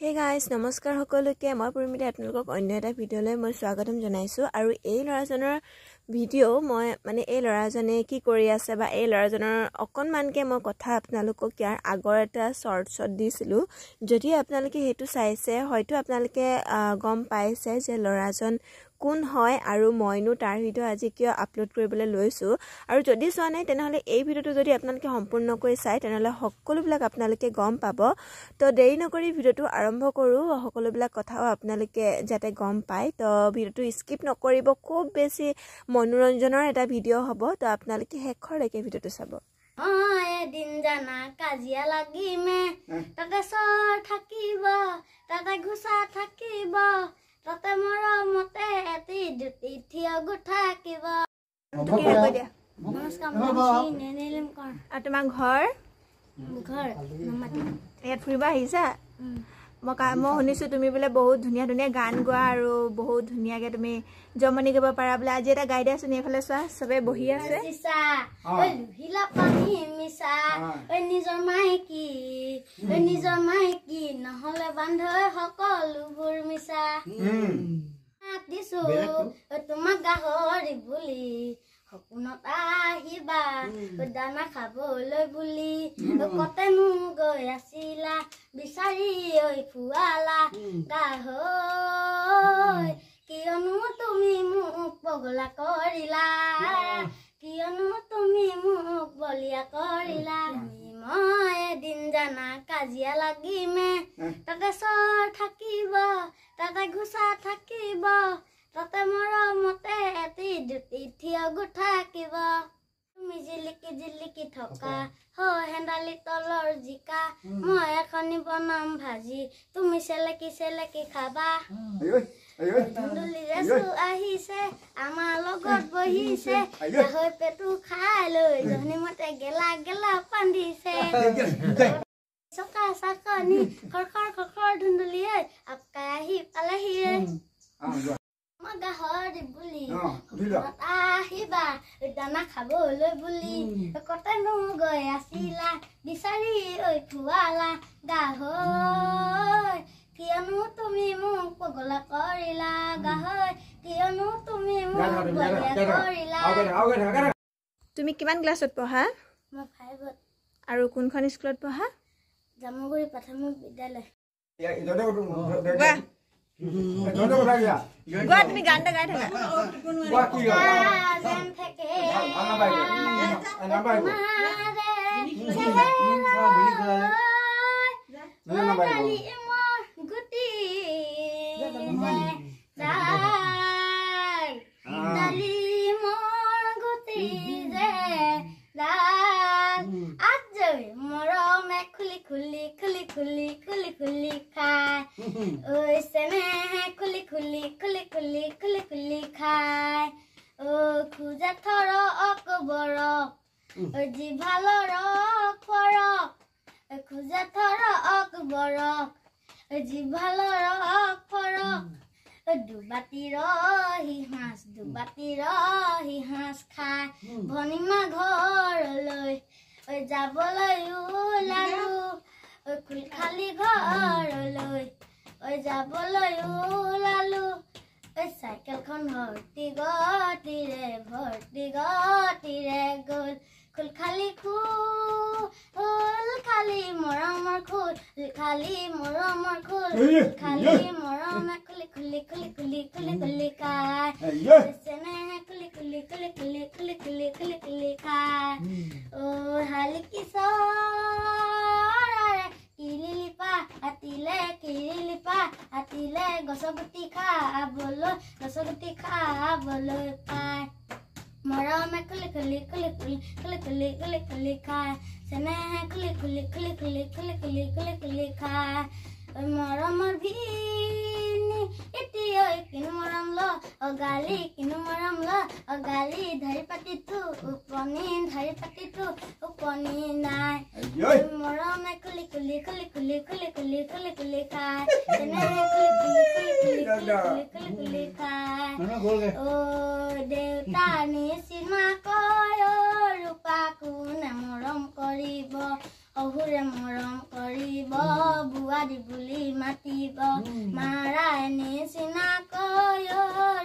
Hey guys, নমস্কাৰ সকলোকে মই পৰিমিতা আপোনালোকক অন্য এটা ভিডিঅ'লৈ মই স্বাগতম জনাইছো আৰু এই লৰাজনৰ ভিডিঅ' মই মানে এই লৰাজনে কি কৰি আছে বা এই লৰাজনৰ অকনমানকে মই কথা আপোনালোকক ইয়াৰ আগৰ এটা শৰ্টছত দিছিলো যদি আপোনালোকে হেতু চাইছে হয়তো আপোনালোকে গম পাইছে যে লৰাজন কোন হয় আৰু মইনো তাৰ ভিডিঅ' আজি কিয় আপলোড কৰিবলৈ লৈছো আৰু যদি চোৱা নাই তেনেহলে এই ভিডিঅ'টো যদি আপোনালোকে সম্পূৰ্ণকৈ চাই তেনেহলে সকলোবিলাক আপোনালোকে গম পাব তো দেৰি নকৰি ভিডিঅ'টো আৰম্ভ কৰো সকলোবিলাক কথাও আপোনালোকে যাতে গম পায় তো ভিডিঅ'টো স্কিপ নকৰিব খুব বেছি মনোৰঞ্জনৰ এটা ভিডিঅ' হ'ব তো আপোনালোকে শেষৰলৈকে ভিডিঅ'টো চাব দিন জানা কাজিয়া লাগিমে তাতে চৰ থাকিব তাতে ঘুচা থাকিব তাতে মৰমতে এটি দুটি থিয় গোঠাকিব নমস্কাৰ মই নেনেলিম কৰ আৰু তোমাৰ ঘৰ নমাতি ইয়াত ফুৰিব আহিছা মই শুনিছো তুমি বোলে বহুত ধুনীয়া ধুনীয়া গান গোৱা আৰু বহুত ধুনীয়াকে তুমি জমনি গাব পাৰা বোলে আজি এটা গাই দিয়া শুনি এফালে চোৱা সবে বহি আছে হিলা পানী মিছা নিজৰ মাইকী নহলে বান্ধৈ সকলোবোৰ মিছা দিছো তোমাক গাহৰি বুলি সপোনত আহিবা দানা খাবলৈ বুলি কতেনো গৈ আছিলা বিচাৰি ঐ ফুৱালা গাহৰি কিয়নো তুমি মোক পগলা কৰিলা কিয়নো তুমি মোক বলিয়া কৰিলা মই এদিন জানা কাজিয়া লাগিমে তাতে চৰ থাকিব তাতে ঘুচা থাকিব তাতে মৰমতে এটি দুটি থিয় গোঠাকিব তুমি জিলিকি থকা হেন্দালি তলৰ জিকা মই এখনি বনাম ভাজি তুমি চেলেকি খাবা ধুন্দুলিৰে আহিছে আমাৰ লগত বহিছে হৈ পেটু খাই লৈ জহনি মতে গেলা পান্ধিছে চকা চাকনি খৰ ধুন্দুলিয়ে আপকাই আহি পালেহি গাহৰি বুলি আহিবা দানা খাবলৈ বুলি কতেনো গৈ আছিলা বিচাৰি ঐ ফুৱালা গাহৰি কিয়নো তুমি মোক পগলা কৰিলা গাহৰি কিয়নো তুমি মোক বলিয়া কৰিলা তুমি কিমান ক্লাছত পঢ়া মই 5ত আৰু কোনখন স্কুলত পঢ়া জামুগুৰি প্ৰাথমিক বিদ্যালয় গোৱা তুমি গানটা গাই থাকা খুলি খাই ঐ চেনেহে খুলি খাই ঐ খোজা থৰ অকবৰক জিভালৰ ফৰক খোজা থৰ অকবৰক জিভালৰ ফৰক দুবাতি ৰহি হাঁচ খাই ভনীমা ঘৰলৈ যাবলৈ ওলালো খালি ঘৰলৈ যাবলৈ ওলালো চাইকেলখন ভৰ্তি গতিৰে গ'ল খালি খালি মৰমৰ খালি মৰমে খুলি খাই চেনেহে খুলি খাই ঐ হালি কিলিলিপা আতিলে গছগুটি খাবলৈ পায় মৰমে খুলি খাই চেনেহে খুলি খাই মৰমৰ ভিনি এতিয়া কিনো মৰম ল অগালি কিনো মৰম ল অগালি ধৰি পাতিতো উপনি নাই মৰমে খুলি খাই চেনেহে খুলি খাই ঐ দেউতা নিচিনা কয় ৰূপা কোনে মৰম কৰিব শহুৰে মৰম কৰিব বুৱাৰী বুলি মাতিব মাৰাই নিচিনাকৈ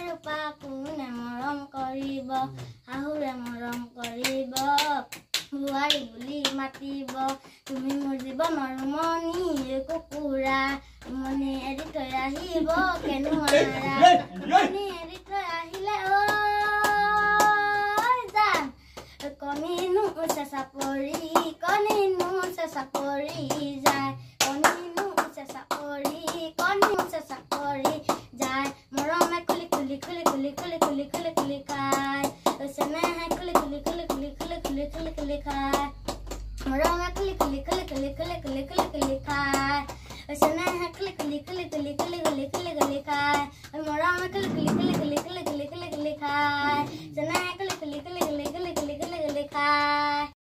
ৰূপা কোনে মৰম কৰিব শাহুৰে মৰম কৰিব বুৱাৰী বুলি মাতিব তুমি মোৰ জীৱনৰ মণি কুকুৰা মণি এৰি থৈ আহিব কেনুৱাৰা মণি এৰি থৈ আহিলে যাম কণিনো চেঁচা পৰি যায় কণিনো চেঁচা পৰি যায় মৰমে খুলি খুলি খুলি খুলি খুলি খুলি খুলি খুলি খায় চেনেহে খুলি খুলি খুলি খুলি খুলি খুলি খুলি খুলি খায় মৰমে খুলি খুলি খুলি খুলি খুলি খুলি খুলি খুলি খায় চেনেহে খুলি খুলি খুলি খুলি খুলি খুলি খুলি খুলি খায় মৰমে খুলি খুলি খুলি খুলি খুলি খুলি খুলি খুলি খায় চেনেহে খুলি খুলি খুলি খুলি খুলি খুলি খুলি খুলি খায়